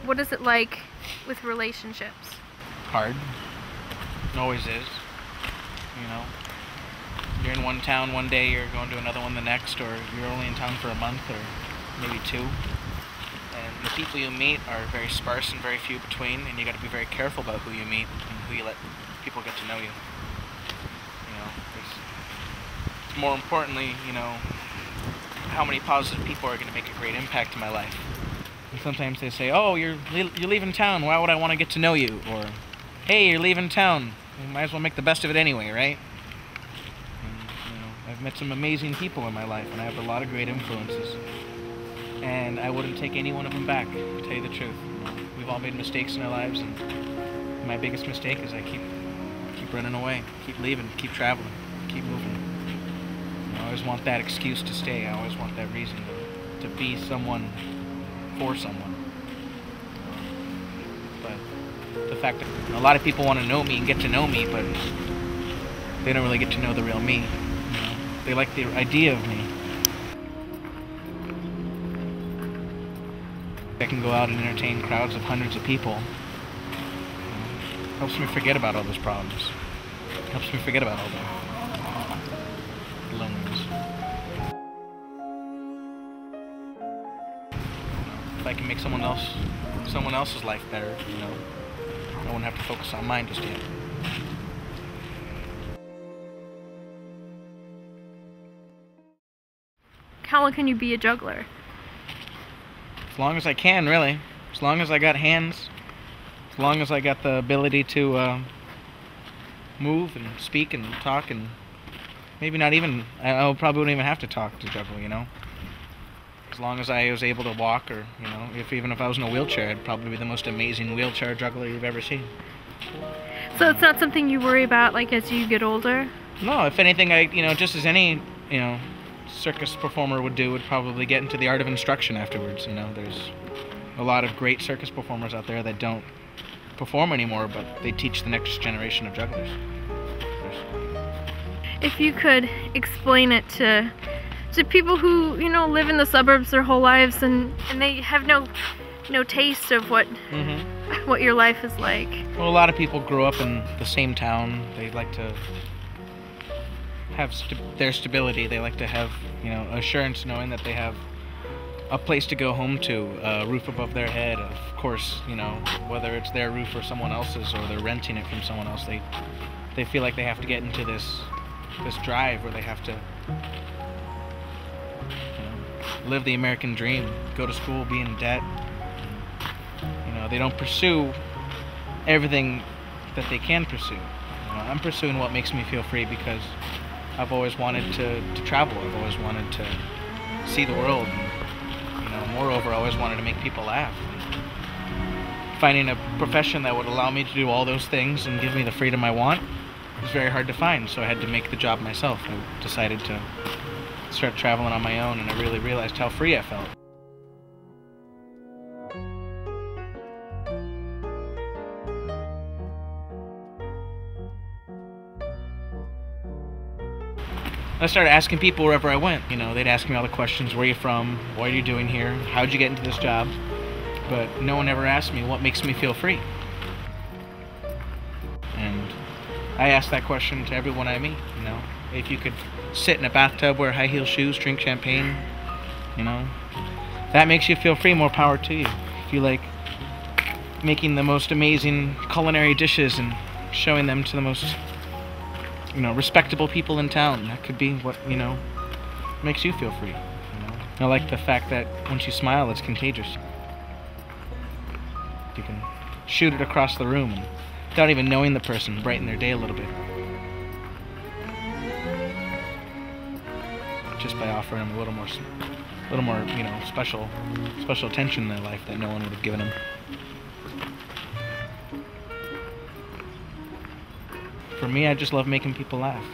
What is it like with relationships? Hard. It always is. You know, you're in one town one day, you're going to another one the next, or you're only in town for a month or maybe 2. And the people you meet are very sparse and very few between, and you got to be very careful about who you meet and who you let people get to know you. You know, it's more importantly, you know, how many positive people are going to make a great impact in my life. And sometimes they say, "Oh, you're leaving town. Why would I want to get to know you?" Or, "Hey, you're leaving town. You might as well make the best of it anyway, right?" And, you know, I've met some amazing people in my life, and I have a lot of great influences. And I wouldn't take any one of them back, to tell you the truth. You know, we've all made mistakes in our lives, and my biggest mistake is I keep running away, keep leaving, keep traveling, keep moving. I always want that excuse to stay. I always want that reason to be someone for someone. But the fact that a lot of people want to know me and get to know me, but they don't really get to know the real me. You know? They like the idea of me. I can go out and entertain crowds of hundreds of people. Helps me forget about all those problems. Helps me forget about all the loneliness. If I can make someone else's life better, you know, I won't have to focus on mine just yet. How long can you be a juggler? As long as I can, really. As long as I got hands. As long as I got the ability to move and speak and talk, and maybe not even, I probably wouldn't even have to talk to juggle, you know. As long as I was able to walk, or, you know, even if I was in a wheelchair, I'd probably be the most amazing wheelchair juggler you've ever seen. So it's not something you worry about, like, as you get older? No, if anything, you know, just as any, you know, circus performer would do, would probably get into the art of instruction afterwards. You know, there's a lot of great circus performers out there that don't perform anymore, but they teach the next generation of jugglers. If you could explain it to people who, you know, live in the suburbs their whole lives, and they have no taste of what what your life is like. Well, a lot of people grow up in the same town. They like to have their stability. They like to have, you know, assurance, knowing that they have a place to go home to, a roof above their head. Of course, you know, whether it's their roof or someone else's, or they're renting it from someone else, they feel like they have to get into this drive where they have to, you know, live the American dream, go to school, be in debt. You know, they don't pursue everything that they can pursue. You know, I'm pursuing what makes me feel free, because I've always wanted to travel. I've always wanted to see the world. And, you know, moreover, I always wanted to make people laugh. Finding a profession that would allow me to do all those things and give me the freedom I want was very hard to find, so I had to make the job myself. I decided to start traveling on my own, and I really realized how free I felt. I started asking people wherever I went. You know, they'd ask me all the questions: where are you from? What are you doing here? How'd you get into this job? But no one ever asked me what makes me feel free. And I ask that question to everyone I meet. You know, if you could sit in a bathtub, wear high heel shoes, drink champagne, you know, that makes you feel free, more power to you. If you like making the most amazing culinary dishes and showing them to the most, you know, respectable people in town, that could be what, you know, makes you feel free. You know? I like the fact that once you smile, it's contagious. You can shoot it across the room, and without even knowing the person, brighten their day a little bit. Just by offering them a little more, you know, special attention in their life that no one would have given them. For me, I just love making people laugh.